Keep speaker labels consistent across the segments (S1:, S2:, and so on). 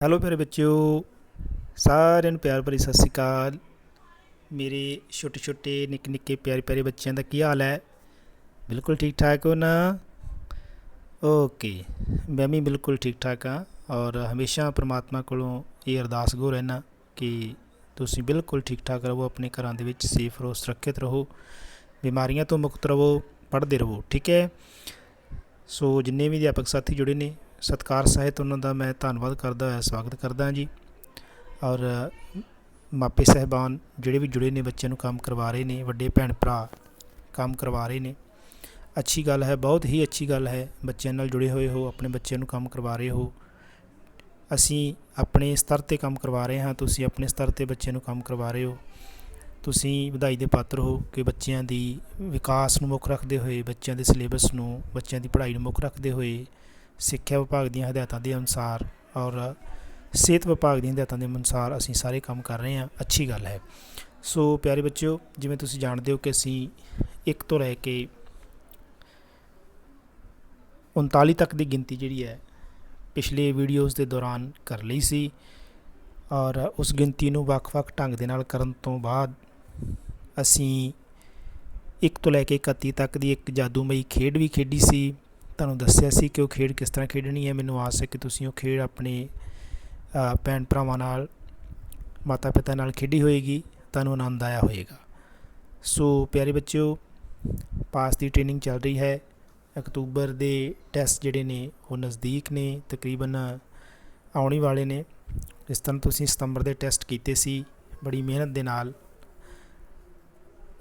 S1: Hello ਮੇਰੇ ਬੱਚਿਓ, ਸਾਰਿਆਂ ਨੂੰ ਪਿਆਰ ਭਰੀ ਸਤਿ ਸ਼੍ਰੀ ਅਕਾਲ। ਮੇਰੇ ਛੋਟੇ ਛੋਟੇ ਨਿੱਕੇ ਨਿੱਕੇ ਪਿਆਰੇ ਪਿਆਰੇ ਬੱਚਿਆਂ ਦਾ ਕੀ ਹਾਲ ਹੈ? ਬਿਲਕੁਲ ਠੀਕ ਠਾਕ ਹੋ ਨਾ? ਓਕੇ, ਮੈਂ ਵੀ ਬਿਲकुल ठीक ठाक हाँ। और हमेशा परमात्मा कोलों ये अरदास गो रहना कि तुसीं बिल्कुल ठीक ठाक रहो, अपने घरां दे विच सेफ रहो, सुरक्षित रहो, बीमारियां तो मुक्त रहो, पढ़ते रहो। ठीक है। सो जिन्ने भी अध्यापक साथी जुड़े ने सत्कार सहित उन्हों का मैं धन्नवाद करदा होया स्वागत करदा जी। और मापे साहिबान जिहड़े भी जुड़े ने बच्चों नूं काम करवा रहे ने, वड्डे भैण भरा काम करवा रहे ने, अच्छी गल है, बहुत ही अच्छी गल है। बच्चों नाल जुड़े हुए हो, अपने बच्चों नूं काम करवा रहे हो। असी अपने स्तर ते काम करवा रहे हाँ, तुसीं अपने स्तर ते बच्चों नूं काम करवा रहे हो। तुसीं वधाई दे पात्र हो कि बच्चों की विकास नूं मुੱਖ रखते हुए, बच्चों के सिलेबस नूं, बच्चों की पढ़ाई नूं मुੱਖ रखते हुए सिक्ख्या विभाग दी हदायतां दे अनुसार और सेहत विभाग दी हदायतां दे अनुसार असीं सारे काम कर रहे हैं। अच्छी गल है। सो प्यारे बच्चों, जिवें तुसीं जाणदे हो कि असीं 1 ਤੋਂ ਲੈ ਕੇ 39 तक की गिनती जिहड़ी है पिछले वीडियोज़ के दौरान कर ली सी। और उस गिनती नूं ਵੱਖ-ਵੱਖ ढंग दे नाल करन तो बाद असीं 1 ਤੋਂ ਲੈ ਕੇ 31 तक की एक जादूमई खेड भी खेडी सी। तुहानूं दस्सिया सी कि वो खेड किस तरह खेडनी है। मैनूं आस है कि तुसीं वो खेड अपने भैन भरावां नाल, माता पिता नाल खेडी होएगी, तुहानूं आनंद आया होएगा। सो प्यारे बच्चों, पास की ट्रेनिंग चल रही है। अक्तूबर के टैसट जिहड़े ने वो नज़दीक ने, तकरीबन आने वाले ने। इस तरह तुसीं सितंबर के टैसट कीते सी बड़ी मेहनत दे नाल,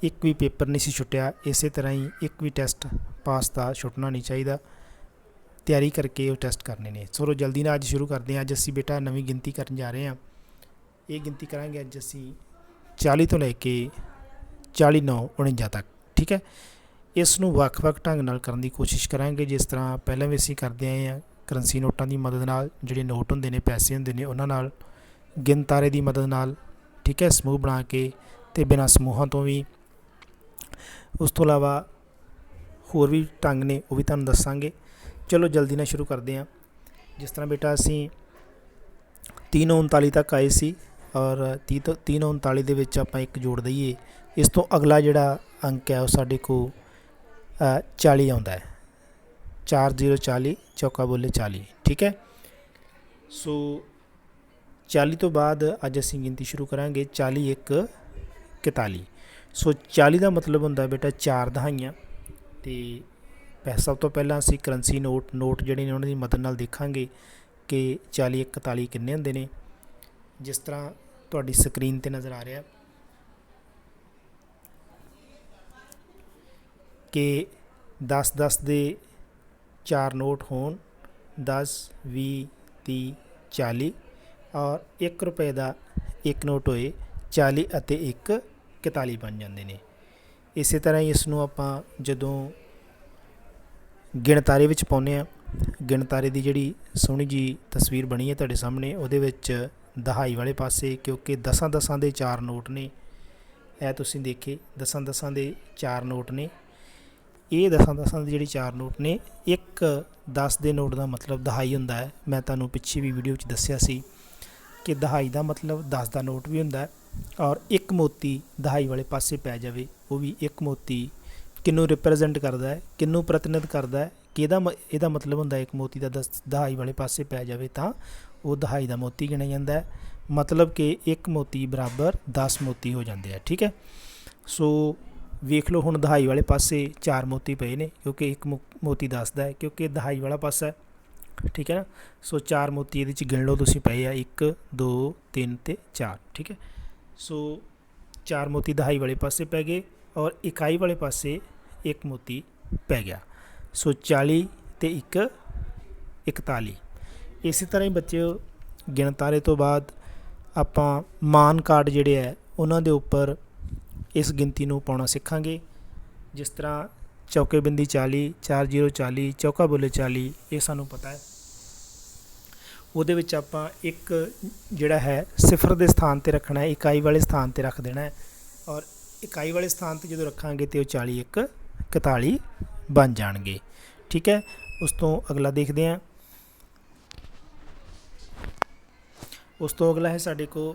S1: एक भी पेपर नहीं सी छुट्टिया। इस तरह ही एक भी टैसट पास का छुटना नहीं चाहिए, तैयारी करके वो टैसट करने ने। चलो जल्दी ना अज शुरू करते हैं। अज असी बेटा नवीं गिनती करन जा रहे हैं। ये गिनती करांगे अज असी 40 तो लैके 49 तक। ठीक है। इस नूं ਵੱਖ-ਵੱਖ ढंग नाल करन दी कोशिश करांगे, जिस तरह पहले भी असीं करदे आए हैं। करंसी नोटां की मदद नाल, जिहड़े नोट हुंदे ने, पैसे हुंदे ने, उन्हां नाल, गिन तारे की मदद नाल। ठीक है। समूह बना के ते बिना समूहों तो भी। उस तो इलावा होर भी ढंग ने, वो भी तुहानूं दस्सांगे। चलो जल्दी ना शुरू करते हैं। जिस तरह बेटा असीं 339 तक आए सी और 339 दे विच आपां एक जोड़ दईए। इस तो अगला जिहड़ा अंक है वो साडे कोल 40 आउंदा है। 4 0 40, चौका बोले 40। ठीक है। सो 40 तो बाद अज असीं गिनती शुरू करांगे 40 1 41। सो 40 का मतलब हुंदा बेटा 4 दहाइयां। तो सब तो पहला असीं करंसी नोट जिहड़े ने उन्हां दी मदद नाल देखांगे कि 40 1 41 किन्ने हुंदे ने। जिस तरह तुहाडी स्क्रीन ते नज़र आ रहा कि 10 10 दे 4 नोट होण, 10 20 30 40 और 1 रुपए का एक नोट होए 40 अते 1 41 बन जाते हैं। इस तरह ही इसनूं आपां जदों गिणतारे विच पाउने आ, गिणतारे की जिहड़ी सोहनी जी तस्वीर बनी है तुहाडे सामने, उहदे विच दहाई वाले पासे क्योंकि 10 10 दे 4 नोट ने, यह तुसीं देखे 10 10 दे 4 नोट ने। ये 10 10 दे जिहड़े 4 नोट ने, एक 10 दे नोट का मतलब दहाई हुंदा है। मैं तुहानूं पिछे भी वीडियो च दस्सिया सी कि दहाई का मतलब 10 का नोट भी हुंदा है। और एक मोती दहाई वाले पासे पै जाए, वो भी एक मोती किनू रिप्रजेंट करता है, किनू प्रतिनिधित्व करता है कि ਇਹਦਾ मतलब हुंदा एक मोती का दहाई वाले पासे पै जाए तो वो दहाई का मोती गिणिया जाता है। मतलब कि एक मोती बराबर 10 मोती हो जाते हैं। ठीक है। सो वेख लो हुण दहाई वाले पासे 4 मोती पे ने, क्योंकि एक मोती 10 का है, क्योंकि दहाई वाला पासा है। ठीक है ना। सो 4 मोती ये गिण लो तुसीं पे आ, 1 2 3 ते 4। ठीक है। सो 4 मोती दहाई वाले पासे पै गए और इकाई वाले पासे एक मोती पै गया। सो 40 ते 1 41। इस तरह ही बच्चे गिणतारे तो बाद आपां मान कार्ड जिहड़े है उन्हां दे उपर इस गिनती नूं पाउणा सिखांगे। जिस तरह चौके बिंदी 40, 4 0 40, चौका बोले 40, ये सानूं पता है। ਉਹਦੇ ਵਿੱਚ ਆਪਾਂ एक ਜਿਹੜਾ है सिफर के स्थान पर रखना है, इकाई वाले स्थान पर रख देना है। और इकाई वाले स्थान पर जो रखांगे तो 40 1 41 बन जाएंगे। ठीक है। उस तो अगला देखते हैं। ਉਸ ਤੋਂ ਅਗਲਾ ਹੈ ਸਾਡੇ ਕੋਲ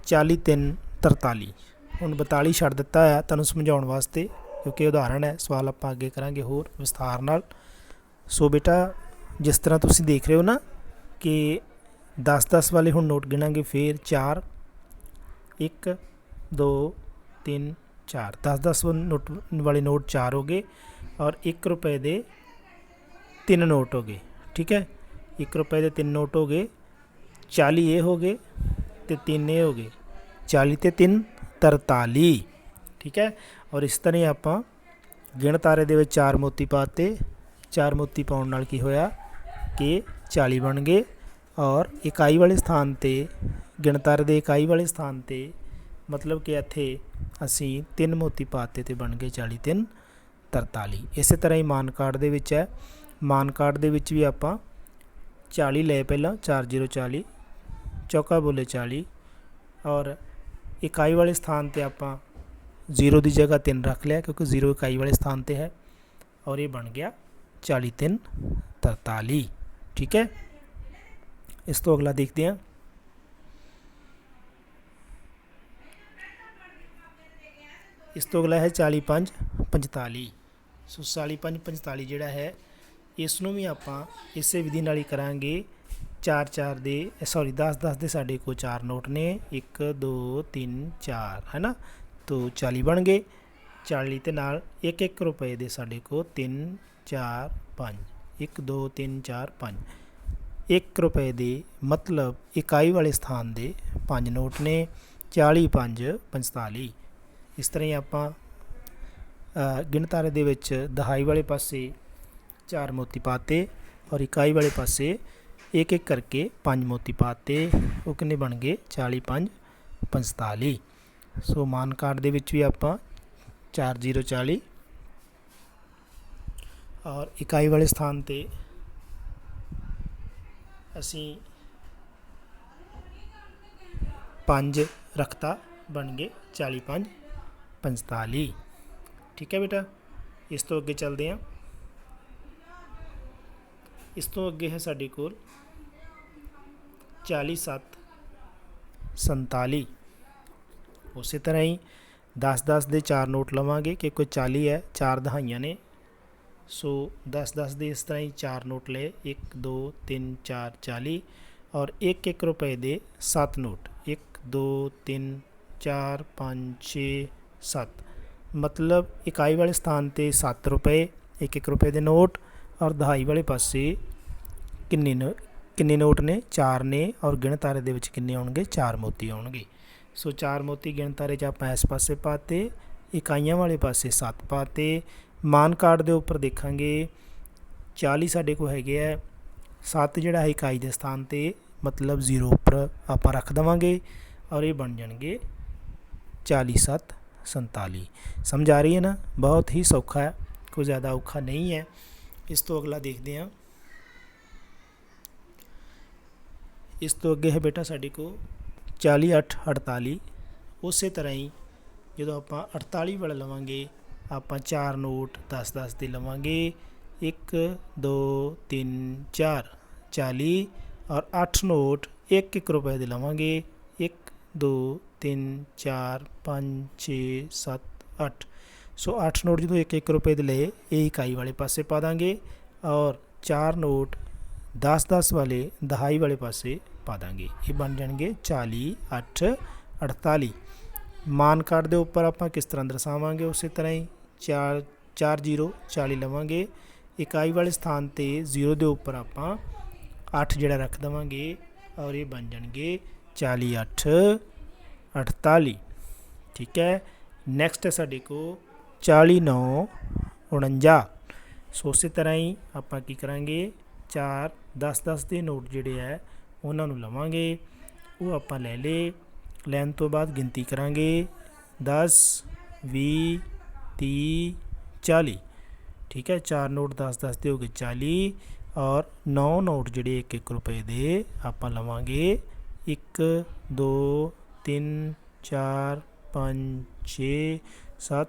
S1: 40 3 43। ਹੁਣ 42 ਛੱਡ ਦਿੱਤਾ ਹੈ ਤੁਹਾਨੂੰ ਸਮਝਾਉਣ ਵਾਸਤੇ, ਕਿਉਂਕਿ ਉਦਾਹਰਨ ਹੈ, ਸਵਾਲ ਆਪਾਂ ਅੱਗੇ ਕਰਾਂਗੇ ਹੋਰ ਵਿਸਥਾਰ ਨਾਲ। ਸੋ ਬੇਟਾ ਜਿਸ ਤਰ੍ਹਾਂ ਤੁਸੀਂ ਦੇਖ ਰਹੇ ਹੋ ਨਾ ਕਿ 10-10 ਵਾਲੇ ਹੁਣ ਨੋਟ ਗਿਣਾਂਗੇ, ਫਿਰ 4 1 2 3 4, 10-10 ਨੋਟ ਵਾਲੇ ਨੋਟ 4 ਹੋ ਗਏ ਔਰ 1 ਰੁਪਏ ਦੇ 3 ਨੋਟ ਹੋ ਗਏ। ठीक है, 1 रुपए के 3 नोट हो गए, 40 ये हो गए तो 3 ये हो गए, 40 ते 3 43। ठीक है, और इस तरह आप गिण तारे दे विच 4 मोती पाते, 4 मोती पाउण नाल की होया कि 40 बन गए। और इकाई वाले स्थान ते गिण तारे दे इकाई वाले स्थान ते मतलब कि इत्थे असी 3 मोती पाते तो बन गए 40 3 43। इस तरह ही मान कार्ड दे विच है, मान कार्ड दे विच भी आपां 40 ले, पहला 4 0 40, चौका बोले 40 और इकाई वाले स्थान ते आपां 0 की जगह 3 रख लिया क्योंकि 0 इकाई वाले स्थान ते है और ये बन गया 40 3 43। ठीक है, इस तो अगला देखते हैं। इस तो अगला है 40 5 45। सो 40 5 45 जिहड़ा है इसनों भी आप इस विधि नाल ही करांगे। 4 4 दे सॉरी 10 10 दे साडे को 4 नोट ने, 1 2 3 4 है ना, तो 40 बन गए। 40 के नाल 1 1 रुपए दे साडे को 3 4 5, 1 2 3 4 5, 1 रुपए दे मतलब इकाई वाले स्थान दे 5 नोट ने, 40 5 45। इस तरह ही आप गिणतारे दे विच दहाई वाले पासे 4 मोती पाते और इकाई वाले पासे एक एक करके 5 मोती पाते, वो कितने बन गए 40 5 45। सो मान कार्ड दे विच भी आप 4 0 40 और इकाई वाले स्थान ते असी 5 रखता, बन गए 40 5 45। ठीक है बेटा, इस तो अगे चलते हैं। इस तो अगे है साडे कोल 40 7 47। उस तरह ही 10 10 दे 4 नोट लवांगे क्योंकि 40 है, 4 दहाइयां ने। सो 10 10 दे इस तरह ही 4 नोट ले, 1 2 3 4 40 और 1 1 रुपए दे 7 नोट, 1 2 3 4 5 6 7, मतलब इकाई वाले स्थान ते 7 रुपए 1 1 रुपए दे नोट और दहाई वाले पासे किन्ने नोट ने 4 ने और गिण तारे दे विच किन्ने आउणगे 4 मोती आउणगे। सो 4 मोती गिण तारे च आपां इस पासे पाते, इकाइयां वाले पासे 7 पाते। मान कार्ड दे उपर देखांगे 40 साडे को हैगे है, 7 जिहड़ा है इकाई दे स्थान ते मतलब 0 उपर आपां रख देवांगे और ये बन जाणगे 40 7 47। समझ आ रही है ना, बहुत ही सौखा है, कोई ज़्यादा औखा नहीं है। इस तो अगला देखते हैं। इस तो अगे है बेटा साडे को 40 8 48। उस तरह ही जो आप 48 वाला लवांगे आप 4 नोट 10 10 दे लवांगे, 1 2 3 4 40 और 8 नोट 1 1 रुपए दे लवांगे, 1 2 3 4 5 6 7 8। सो 8 नोट जो 1 1 रुपए दे ले ये इकाई वाले पासे पा देंगे और 4 नोट 10 10 वाले दहाई वाले पासे पा देंगे, ये बन जाएंगे 40 8 48। मान कार्ड के उपर आप किस तरह दर्शावांगे, उस तरह ही 4 4 0 40 लवांगे, इकाई वाले स्थान ते 0 के उपर आप 8 जिहड़ा रख देवांगे और ये बन जाएंगे 40 8 48। ठीक है, नैक्सट है साडे को 40 9 49। सो उस तरह ही आप की करांगे 4 10 10 के नोट जिहड़े है उन्होंने लवांगे, वो आप ले ले, लैन तो बाद गिनती करांगे 10 20 30 40। ठीक है, 4 नोट 10 10 के हो गए 40 और 9 नोट जिहड़े 1 1 रुपए दे आप लवांगे 1 2 3 4 5 6 7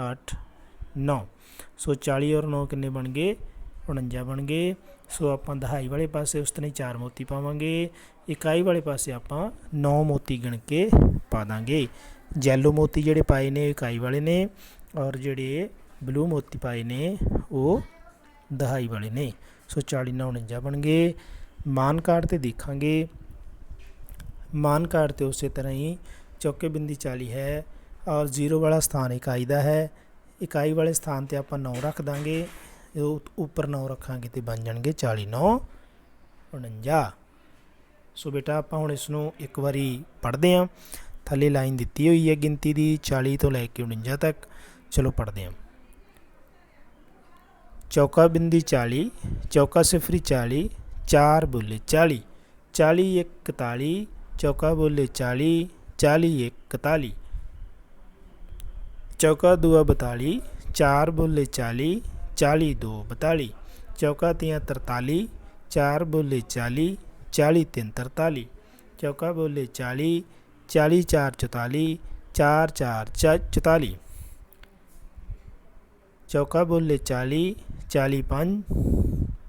S1: 8 9। सो 40 और 9 किन्ने बन गए 49 बन गए। ਸੋ ਆਪਾਂ ਦਹਾਈ ਵਾਲੇ ਪਾਸੇ ਉਸ ਤਰ੍ਹਾਂ ਹੀ 4 ਮੋਤੀ ਪਾਵਾਂਗੇ। ਇਕਾਈ ਵਾਲੇ ਪਾਸੇ ਆਪਾਂ 9 ਮੋਤੀ ਗਿਣ ਕੇ ਪਾ ਦਾਂਗੇ। ਜੈਲੋ ਮੋਤੀ ਜਿਹੜੇ ਪਾਏ ਨੇ ਇਕਾਈ ਵਾਲੇ ਨੇ, ਔਰ ਜਿਹੜੇ ਬਲੂ ਮੋਤੀ ਪਾਏ ਨੇ ਉਹ ਦਹਾਈ ਵਾਲੇ ਨੇ। ਸੋ 40 9 49 ਬਣ ਗਏ। ਮਾਨ ਕਾਰਡ 'ਤੇ ਦੇਖਾਂਗੇ। ਮਾਨ ਕਾਰਡ 'ਤੇ ਉਸੇ ਤਰ੍ਹਾਂ ਹੀ ਚੌਕੇ ਬਿੰਦੀ 40 ਹੈ, ਔਰ 0 ਵਾਲਾ ਸਥਾਨ ਇਕਾਈ ਦਾ ਹੈ। ਇਕਾਈ ਵਾਲੇ ਸਥਾਨ 'ਤੇ ਆਪਾਂ 9 ਰੱਖ ਦਾਂਗੇ, ਉੱਪਰ 9 ਰੱਖਾਂਗੇ ਅਤੇ ਬਣ ਜਾਣਗੇ 40 9 49। ਸੋ ਬੇਟਾ ਆਪਾਂ ਹੁਣ ਇਸ ਨੂੰ ਇੱਕ ਵਾਰੀ ਪੜ੍ਹਦੇ ਹਾਂ। ਥੱਲੇ ਲਾਈਨ ਦਿੱਤੀ ਹੋਈ ਹੈ ਗਿਣਤੀ ਦੀ 40 ਤੋਂ ਲੈ ਕੇ 49 ਤੱਕ। ਚਲੋ ਪੜ੍ਹਦੇ ਹਾਂ। ਚੌਕਾ ਬਿੰਦੀ 40, ਚੌਕਾ ਸਿਫਰੀ 40, 4 ਬੋਲੇ 40, 40 1 41, ਚੌਕਾ ਬੋਲੇ 40, 40 1 41, ਚੌਕਾ ਦੂਆ 42, 4 ਬੋਲੇ 40, 40 2 42, ਚੌਕਾ ਤੀਆ 43, 4 ਬੋਲੇ 40, 40 3 43, ਚੌਕਾ ਬੋਲੇ 40, 40 4 44, 4 4 44, ਚੌਕਾ ਬੋਲੇ 40, 40 5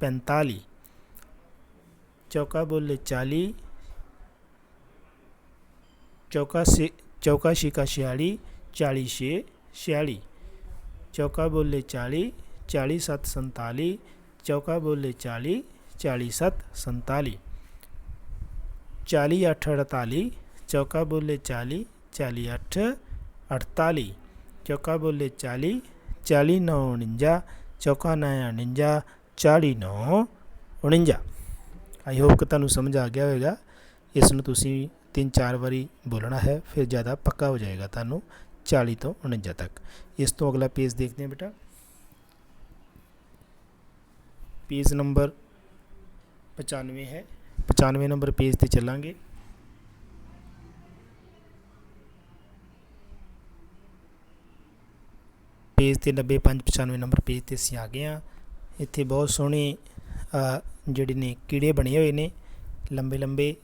S1: 45, ਚੌਕਾ ਬੋਲੇ 40, ਚੌਕਾ ਛਿਕਾ 46, 40 6 46, ਚੌਕਾ ਬੋਲੇ 40, 40 7 47, ਚੌਕਾ ਬੋਲੇ 40, 40 7 47, 40 8 48, ਚੌਕਾ ਬੋਲੇ 40, 40 8 48, ਚੌਕਾ ਬੋਲੇ 40, 40 9 49, ਚੌਕਾ 9 49, 40 9 49। ਆਈ ਹੋਪ ਕਿ ਤੁਹਾਨੂੰ ਸਮਝ ਆ ਗਿਆ ਹੋਵੇਗਾ। ਇਸ ਨੂੰ ਤੁਸੀਂ 3-4 ਵਾਰੀ ਬੋਲਣਾ ਹੈ, ਫਿਰ ਜ਼ਿਆਦਾ ਪੱਕਾ ਹੋ ਜਾਏਗਾ ਤੁਹਾਨੂੰ 40 ਤੋਂ 49 ਤੱਕ। ਇਸ ਤੋਂ ਅਗਲਾ ਪੇਜ ਦੇਖਦੇ ਹਾਂ ਬੇਟਾ। ਪੇਜ ਨੰਬਰ 95 ਹੈ। 95 ਨੰਬਰ ਪੇਜ 'ਤੇ ਚੱਲਾਂਗੇ। ਪੇਜ 'ਤੇ 90 5 95 ਨੰਬਰ ਪੇਜ 'ਤੇ ਅਸੀਂ ਆ ਗਏ ਹਾਂ। ਇੱਥੇ ਬਹੁਤ ਸੋਹਣੇ ਜਿਹੜੇ ਨੇ ਕੀੜੇ ਬਣੇ ਹੋਏ ਨੇ, ਲੰਬੇ ਲੰਬੇ।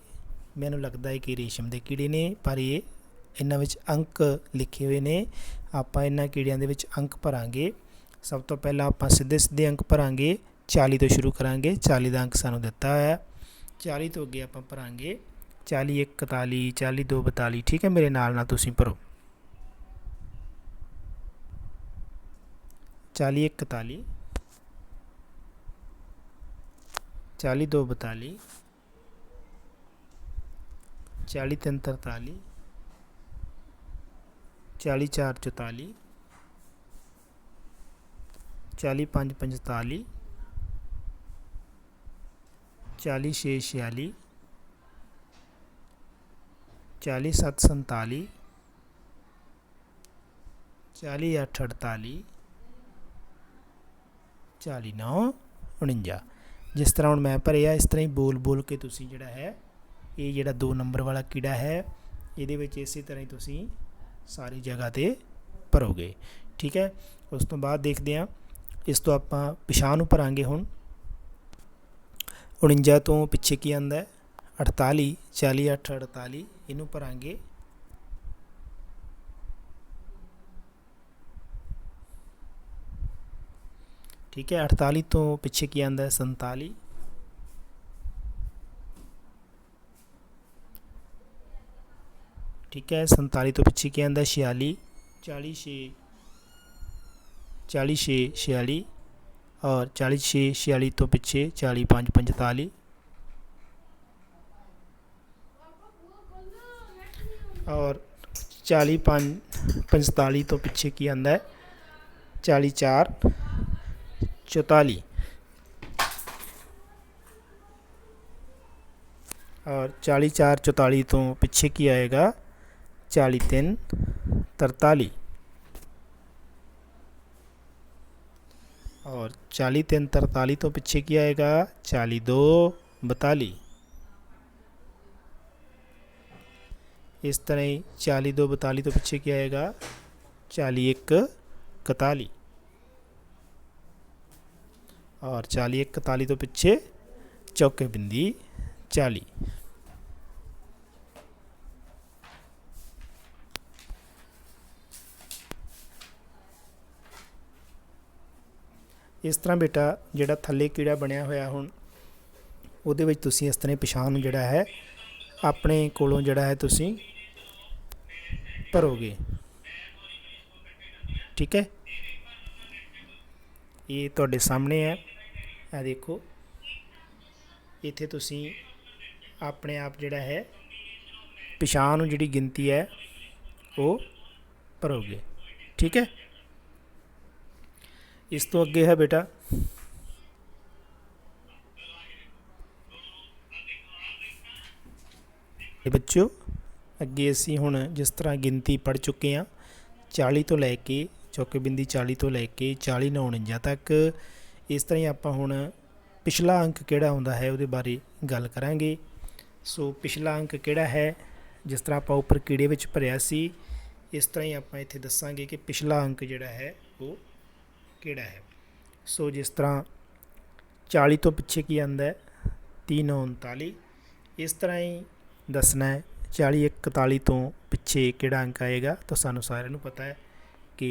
S1: ਮੈਨੂੰ ਲੱਗਦਾ ਹੈ ਕਿ ਰੇਸ਼ਮ ਦੇ ਕੀੜੇ ਨੇ, ਪਰ ਇਹਨਾਂ ਵਿੱਚ ਅੰਕ ਲਿਖੇ ਹੋਏ ਨੇ। ਆਪਾਂ ਇਹਨਾਂ ਕੀੜਿਆਂ ਦੇ ਵਿੱਚ ਅੰਕ ਭਰਾਂਗੇ। ਸਭ ਤੋਂ ਪਹਿਲਾਂ ਆਪਾਂ ਸਿੱਧੇ ਸਿੱਧੇ ਅੰਕ ਭਰਾਂਗੇ। 40 ਤੋਂ ਸ਼ੁਰੂ ਕਰਾਂਗੇ। 40 ਦਾ ਅੰਕ ਸਾਨੂੰ ਦਿੱਤਾ ਹੋਇਆ। 40 ਤੋਂ ਅੱਗੇ ਆਪਾਂ ਭਰਾਂਗੇ 40 1 41, 40 2 42। ਠੀਕ ਹੈ, ਮੇਰੇ ਨਾਲ ਤੁਸੀਂ ਭਰੋ। 40 1 41, 40 2 42, 40 3 43, 40 4 44, 40 5 45, 40 6 46, 40 7 47, 40 8 48, 40 9 49। ਜਿਸ ਤਰ੍ਹਾਂ ਹੁਣ ਮੈਂ ਭਰਿਆ, ਇਸ ਤਰ੍ਹਾਂ ਹੀ ਬੋਲ ਬੋਲ ਕੇ ਤੁਸੀਂ ਜਿਹੜਾ ਹੈ, ਇਹ ਜਿਹੜਾ 2 ਨੰਬਰ ਵਾਲਾ ਕੀੜਾ ਹੈ, ਇਹਦੇ ਵਿੱਚ ਇਸੇ ਤਰ੍ਹਾਂ ਹੀ ਤੁਸੀਂ ਸਾਰੀ ਜਗ੍ਹਾ 'ਤੇ ਭਰੋਗੇ। ਠੀਕ ਹੈ। ਉਸ ਤੋਂ ਬਾਅਦ ਦੇਖਦੇ ਹਾਂ, ਇਸ ਤੋਂ ਆਪਾਂ ਪਿਛਾਂਹ ਨੂੰ ਭਰਾਂਗੇ। ਹੁਣ 49 ਤੋਂ ਪਿੱਛੇ ਕੀ ਆਉਂਦਾ? 48, 40 8 48, ਇਹਨੂੰ ਭਰਾਂਗੇ। ਠੀਕ ਹੈ। 48 ਤੋਂ ਪਿੱਛੇ ਕੀ ਆਉਂਦਾ? 47, ਠੀਕ ਹੈ। 47 ਤੋਂ ਪਿੱਛੇ ਕੀ ਆਉਂਦਾ? 46, 40 6 40 6 46, और 40 6 46 तो पिछे 40 5 45, और 40 5 45 तो पिछे की आंदा है 40 4 44, और 40 4 44 तो पिछे की आएगा 40 3 43, और 40 3 43 तो पिछे की आएगा 40 2 42। इस तरह ही 40 2 42 तो पिछे क्या आएगा 40 1 41, और 40 1 41 तो पिछे चौके बिंदी 40। इस तरह बेटा जिहड़ा थल्ले कीड़ा बनया होया हुण ਉਹਦੇ ਵਿੱਚ ਤੁਸੀਂ ਇਸ ਤਰ੍ਹਾਂ ਪਛਾਣ ਨੂੰ ਜਿਹੜਾ ਹੈ ਆਪਣੇ ਕੋਲੋਂ ਜਿਹੜਾ ਹੈ ਤੁਸੀਂ ਭਰੋਗੇ। ਠੀਕ ਹੈ, ਇਹ ਤੁਹਾਡੇ ਸਾਹਮਣੇ ਹੈ। ਇਹ ਦੇਖੋ, ਇੱਥੇ ਤੁਸੀਂ ਆਪਣੇ ਆਪ ਜਿਹੜਾ ਹੈ ਪਛਾਣ ਨੂੰ ਜਿਹੜੀ ਗਿਣਤੀ ਹੈ ਉਹ ਭਰੋਗੇ। ਠੀਕ ਹੈ, ਇਸ ਤੋਂ ਅੱਗੇ ਹੈ ਬੇਟਾ ਬੱਚਿਓ, ਅੱਗੇ ਅਸੀਂ ਹੁਣ ਜਿਸ ਤਰ੍ਹਾਂ ਗਿਣਤੀ ਪੜ੍ਹ ਚੁੱਕੇ ਹਾਂ 40 ਤੋਂ ਲੈ ਕੇ ਚੌਕੇ ਬਿੰਦੀ 40 ਤੋਂ ਲੈ ਕੇ 40 ਤੋਂ 49 ਤੱਕ, ਇਸ ਤਰ੍ਹਾਂ ਹੀ ਆਪਾਂ ਹੁਣ ਪਿਛਲਾ ਅੰਕ ਕਿਹੜਾ ਹੁੰਦਾ ਹੈ ਉਹਦੇ ਬਾਰੇ ਗੱਲ ਕਰਾਂਗੇ। ਸੋ ਪਿਛਲਾ ਅੰਕ ਕਿਹੜਾ ਹੈ, ਜਿਸ ਤਰ੍ਹਾਂ ਆਪਾਂ ਉੱਪਰ ਕੀੜੇ ਵਿੱਚ ਭਰਿਆ ਸੀ, ਇਸ ਤਰ੍ਹਾਂ ਹੀ ਆਪਾਂ ਇੱਥੇ ਦੱਸਾਂਗੇ ਕਿ ਪਿਛਲਾ ਅੰਕ ਜਿਹੜਾ ਹੈ ਉਹ ਕਿਹੜਾ ਹੈ। ਸੋ ਜਿਸ ਤਰ੍ਹਾਂ 40 ਤੋਂ ਪਿੱਛੇ ਕੀ ਆਉਂਦਾ ਹੈ 3 9 39, ਇਸ ਤਰ੍ਹਾਂ ਹੀ ਦੱਸਣਾ ਹੈ 40 1 41 ਤੋਂ ਪਿੱਛੇ ਕਿਹੜਾ ਅੰਕ ਆਏਗਾ। ਤਾਂ ਸਾਨੂੰ ਸਾਰਿਆਂ ਨੂੰ ਪਤਾ ਹੈ ਕਿ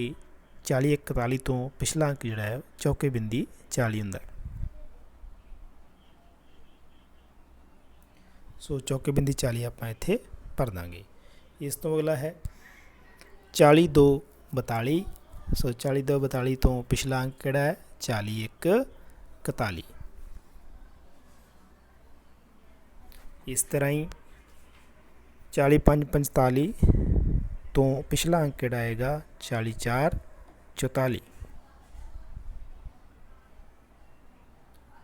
S1: 40 1 41 ਤੋਂ ਪਿਛਲਾ ਅੰਕ ਜਿਹੜਾ ਹੈ ਚੌਕੇ ਬਿੰਦੀ 40 ਹੁੰਦਾ। ਸੋ ਚੌਕੇ ਬਿੰਦੀ 40 ਆਪਾਂ ਇੱਥੇ ਭਰ ਦਾਂਗੇ। ਇਸ ਤੋਂ ਅਗਲਾ ਹੈ 40 2 42। ਸੋ 40 2 42 ਤੋਂ ਪਿਛਲਾ ਅੰਕ ਕਿਹੜਾ ਹੈ 40 1 41। ਇਸ ਤਰ੍ਹਾਂ ਹੀ 40 5 45 ਤੋਂ ਪਿਛਲਾ ਅੰਕ ਕਿਹੜਾ ਆਏਗਾ 40 4 44।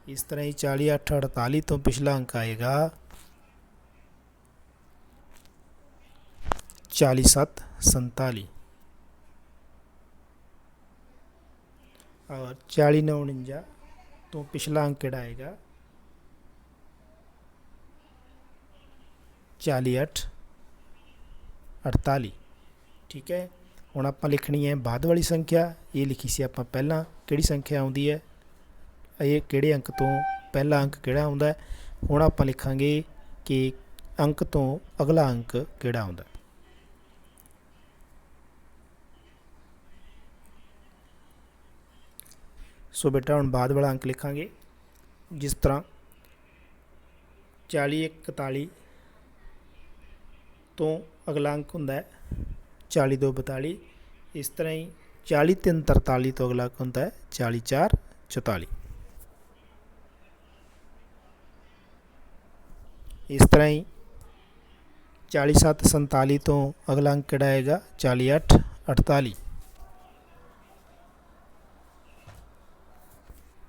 S1: ਇਸ ਤਰ੍ਹਾਂ ਹੀ 40 8 48 ਤੋਂ ਪਿਛਲਾ ਅੰਕ ਆਏਗਾ 40 7 47। और 40 9 49 तो पिछला अंक किहड़ा आएगा 40 8 48। ठीक है, हुण आपां लिखनी है बाद वाली संख्या। ये लिखी सी आपां पहलां, किहड़ी संख्या आउंदी है, ये किहड़े अंक तो पहला अंक किहड़ा आउंदा है। हुण आपां लिखांगे कि अंक तो अगला अंक किहड़ा आउंदा। सो बेटा हुण बाद वाला अंक लिखांगे। जिस तरह 40 1 41 तो अगला अंक हुंदा है 40 2 42। इस तरह ही 40 3 43 तो अगला अंक हुंदा है 40 4 44। इस तरह ही 40 7 47 तो अगला अंक किहड़ा आएगा 40 8 48।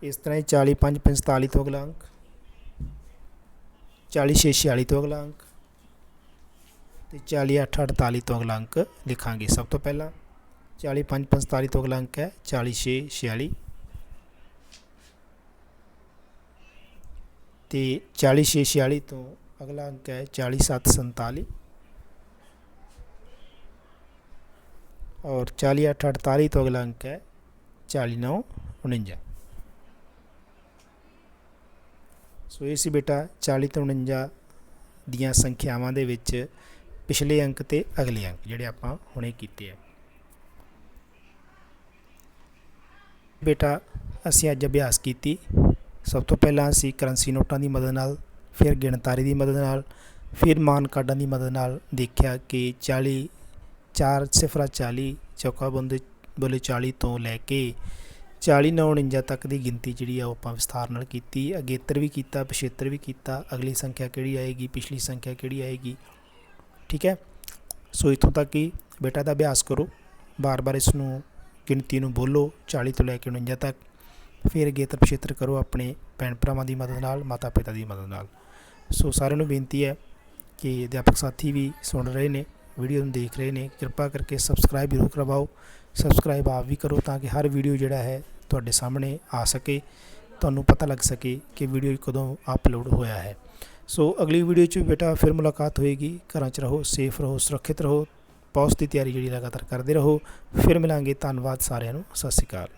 S1: इस तरह ही 40 5 45 तो अगला अंक 40 6 46 तो अगला अंक तो 40 8 48 तो अगला अंक लिखांगे। सब तो पहला 40 5 45 तो अगला अंक है 40 6 46 तो 40 6 46 तो अगला अंक है 40 7 47 और 40 8 48 तो अगला अंक है 40 9 49। सो ये सी बेटा 40 तो 49 दियां संख्यावां दे विच पिछले अंक ते अगले अंक जिहड़े आपां हुणे कीते है। बेटा असीं अज अभ्यास कीती। सब तो पहला असीं करंसी नोटां दी मदद नाल, फिर गिणतारी दी मदद नाल, फिर मान कार्डां दी मदद नाल देखिया कि 40 4 0 40 चौका बोले 40 तो लैके 40 9 49 तक की गिनती जी आप विस्तार नाल कीती। अगेतर भी किया, पिछेतर भी किया, अगली संख्या किहड़ी आएगी, पिछली संख्या किहड़ी आएगी। ठीक है, सो इत्थों तक ही बेटा दा अभ्यास करो, बार बार इसनूं गिनती नूं बोलो 40 तो लैके 49 तक, फिर अगेतर पिछेतर करो अपने भैन भरावां दी मदद नाल, माता पिता दी मदद नाल। सो सारिआं नूं बेनती है कि अध्यापक साथी भी सुन रहे ने, वीडियो नूं देख रहे ने, कृपा करके सबसक्राइब जरूर करवाओ। सबसक्राइब आप भी करो ताकि हर वीडियो जिहड़ा है तुहाडे सामने आ सके, तुहानूं पता लग सके कि वीडियो कदों अपलोड होया है। सो अगली वीडियो च बेटा फिर मुलाकात होएगी। घरां च रहो, सेफ रहो, सुरक्षित रहो, पौस्ट की तैयारी जिहड़ी लगातार करते रहो। फिर मिलांगे। धन्नवाद सारिआं नूं, सत श्री अकाल।